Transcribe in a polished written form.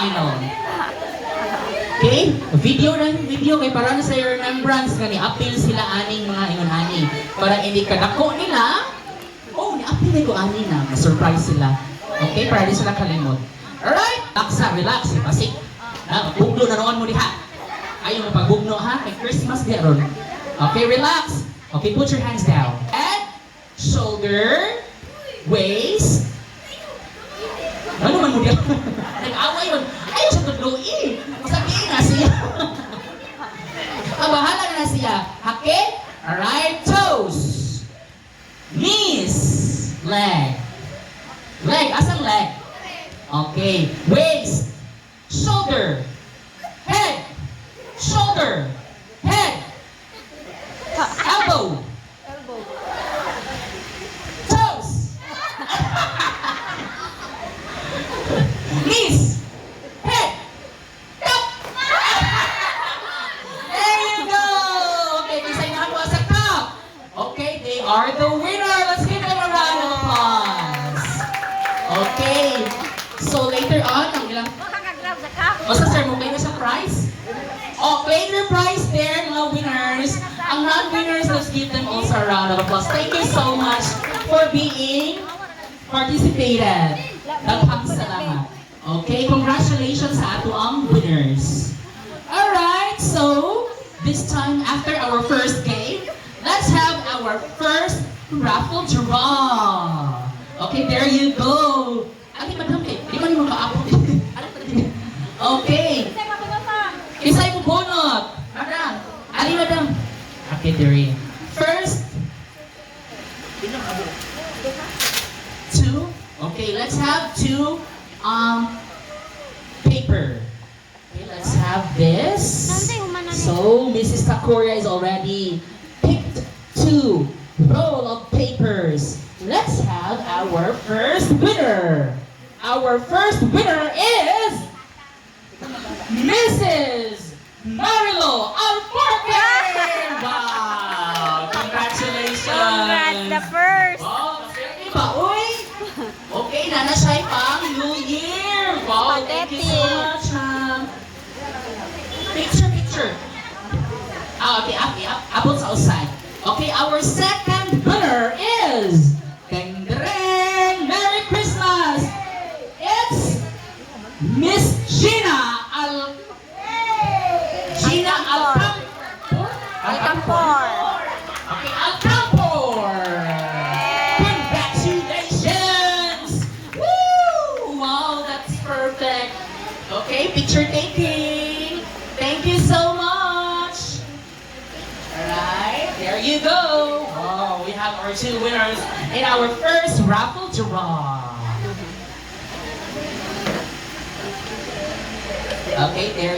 final. Okay? Video kay para na sa remembrance nga ni-appeal sila aning mga ingon-ani. Para hindi kadako nila, oh, ni-appeal ko ani na, ma-surprise sila. Okay? Para di sila kalimot. Alright? Relax. Kasi, bugno na noon mo diha. Ayaw mo pagbugno ha? May Christmas di aron. Okay, relax. Okay, put your hands down. Head, shoulder, waist. Ano man mo diyan? Nag-away yun. Ayaw siya tudloin. Sabihin na siya. Bahala na siya. Okay? Alright, toes. Knees. Leg. Leg. Asang leg? Okay. Waist. Shoulder. Head. Shoulder. Head. Elbow. Toes. Knees. Head. Cup. There you go. Okay, kisay na ako sa cup. Okay, they are the winner. Let's give them a round of applause. Okay. So later on, ang ilang... Basta sir, mo kayo sa prize? Oh, claim your prize there, mga winners. Ang non-winners, let's give them also a round of applause. Thank you so much for being participated. Daghang salamat. Okay, congratulations sa ato ang winners. Alright, so this time after our first game, let's have our first raffle draw. Okay, there you go. Ate, madam, di ba niyo makaapot? Okay. Isay mo bunot. Madam. Ali, madam. Okay, Terry. First. Two. Okay, let's have two paper. Okay, let's have this. So, Mrs. Takuria is already picked two roll of papers. Let's have our first winner. Our first winner is Mrs. Marilo Alforque! Wow! Congratulations! Congrats, the first! Wow, masaya ba? Uy! Okay, nana siya pang New Year! Wow, thank you so much, ma'am. Picture. Okay, abot sa outside. Okay, our second winner is... Ding, ding, Merry Christmas! It's Miss Gina Alcampor. Okay, Alcampor. Congratulations! Woo! Wow, that's perfect. Okay, picture taking. Thank you so much. Alright, there you go. Oh, we have our two winners in our first raffle draw. Okay, there